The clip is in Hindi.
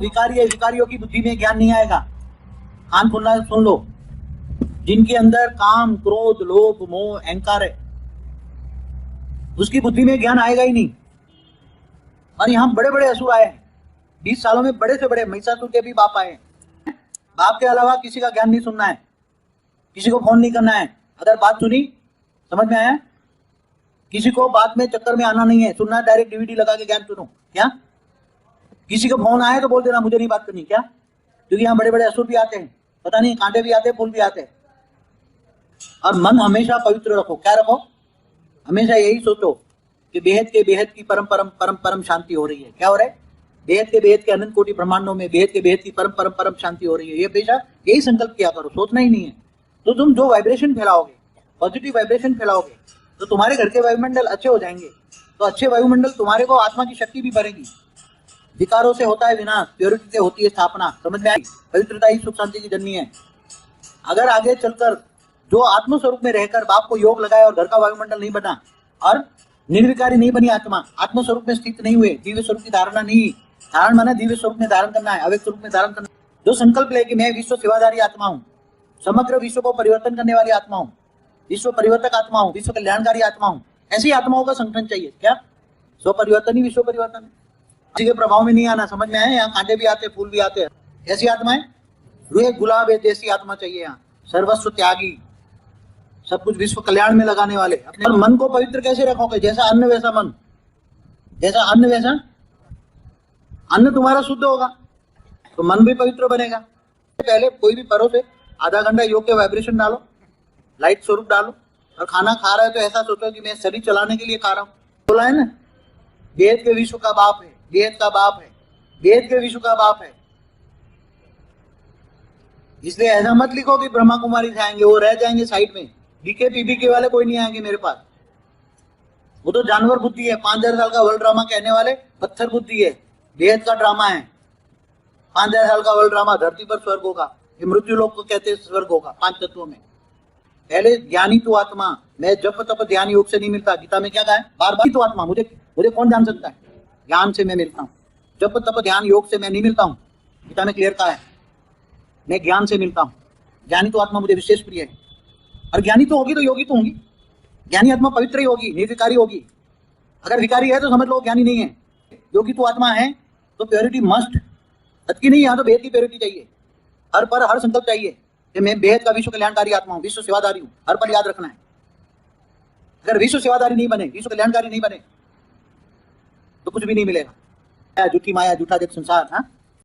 विकारी है, विकारियों की बुद्धि में ज्ञान नहीं आएगा। कान खोलना है, सुन लो। जिनके अंदर काम, क्रोध, लोभ, मोह, अहंकार है, उसकी बुद्धि में ज्ञान आएगा ही नहीं। और यहाँ बड़े बड़े असुर आए हैं 20 सालों में, बड़े से बड़े महिषासुर के भी बाप आए हैं। बाप के अलावा किसी का ज्ञान नहीं सुनना है, किसी को फोन नहीं करना है। अगर बात सुनी, समझ में आया, किसी को बात में चक्कर में आना नहीं है, सुनना है डायरेक्ट डीवीडी लगा के ज्ञान सुनो। क्या किसी को फोन आए तो बोल देना मुझे नहीं बात करनी, क्या? क्योंकि यहाँ बड़े बड़े असुर भी आते हैं, पता नहीं कांटे भी आते हैं, फूल भी आते हैं। और मन हमेशा पवित्र रखो। क्या रखो? हमेशा यही सोचो कि बेहद के बेहद की परम परम परम परम शांति हो रही है। क्या हो रहा है? बेहद के अनंत कोटि ब्रह्मांडों में बेहद के बेहद की परम परम परम शांति हो रही है। ये हमेशा यही संकल्प किया करो, सोचना ही नहीं है। तो तुम जो वाइब्रेशन फैलाओगे, पॉजिटिव वाइब्रेशन फैलाओगे, तो तुम्हारे घर के वायुमंडल अच्छे हो जाएंगे। तो अच्छे वायुमंडल तुम्हारे को आत्मा की शक्ति भी बढ़ेगी। विकारों से होता है विनाश, प्योरिटी से होती है स्थापना। समझ में आई? पवित्रता ही सुख शांति की जननी है। अगर आगे चलकर जो आत्म स्वरूप में रहकर बाप को योग लगाए और घर का वायुमंडल नहीं बना और निर्विकारी नहीं बनी आत्मा, आत्म स्वरूप में स्थित नहीं हुए, दिव्य स्वरूप की धारणा नहीं, धारण माना दिव्य स्वरूप में धारण करना है, अव्यक्त स्वरूप में धारण करना है। जो संकल्प ले कि मैं विश्व सेवाधारी आत्मा हूँ, समग्र विश्व को परिवर्तन करने वाली आत्मा हूँ, विश्व परिवर्तक आत्मा हूँ, विश्व कल्याणकारी आत्मा हूँ, ऐसी आत्माओं का संगठन चाहिए। क्या? स्व परिवर्तन ही विश्व परिवर्तन है। किसी के प्रभाव में नहीं आना। समझ में आए? यहाँ कांटे भी आते, फूल भी आते हैं। ऐसी आत्माएं रूहे गुलाब है, जैसी आत्मा चाहिए। यहाँ सर्वस्व त्यागी, सब कुछ विश्व कल्याण में लगाने वाले। अपने मन को पवित्र कैसे रखोगे? जैसा अन्न वैसा मन, जैसा अन्न वैसा अन्न तुम्हारा शुद्ध होगा तो मन भी पवित्र बनेगा। पहले कोई भी परो से आधा घंटा योग के वाइब्रेशन डालो, लाइट स्वरूप डालो, और खाना खा रहे हो तो ऐसा सोचो कि मैं शरीर चलाने के लिए खा रहा हूँ। बोला है ना, बेहद के विश्व का बाप है, बेहद का बाप है, बेहद के विश्व का बाप है। इसलिए ऐसा मत लिखो कि ब्रह्मा कुमारी जाएंगे, वो रह जाएंगे साइड में। डीके पीबीके वाले कोई नहीं आएंगे मेरे पास। वो तो जानवर बुद्धि है। 5000 साल का वर्ल्ड ड्रामा कहने वाले पत्थर बुद्धि है। बेहद का ड्रामा है 5000 साल का वर्ल्ड ड्रामा। धरती पर स्वर्ग होगा, ये मृत्यु लोग को कहते हैं स्वर्ग होगा 5 तत्वों में। पहले ज्ञानी तो आत्मा, मैं जप तप ध्यान योग से नहीं मिलता। गीता में क्या कहा है? बार बार तो आत्मा, मुझे कौन जान सकता है? ज्ञान से मैं मिलता हूँ, जप तप ध्यान योग से मैं नहीं मिलता हूँ। गीता में क्लियर कहा है, मैं ज्ञान से मिलता हूँ। ज्ञानी तो आत्मा मुझे विशेष प्रिय है। और ज्ञानी तो होगी तो योगी तो होंगी। ज्ञानी आत्मा पवित्र ही होगी, निर्विकारी होगी। अगर विकारी है तो समझ लो ज्ञानी नहीं है। योगी तो आत्मा है तो प्योरिटी मस्ट, अतकी नहीं, यहाँ तो बेहद की प्योरिटी चाहिए। हर पर हर संकल्प चाहिए कि मैं बेहद का विश्व कल्याणकारी आत्मा हूँ, विश्व सेवादारी हूँ। हर पर याद रखना है। अगर विश्व सेवादारी नहीं बने, विश्व कल्याणकारी नहीं बने, तो कुछ भी नहीं मिलेगा। झूठी माया, झूठा जग संसार। हाँ,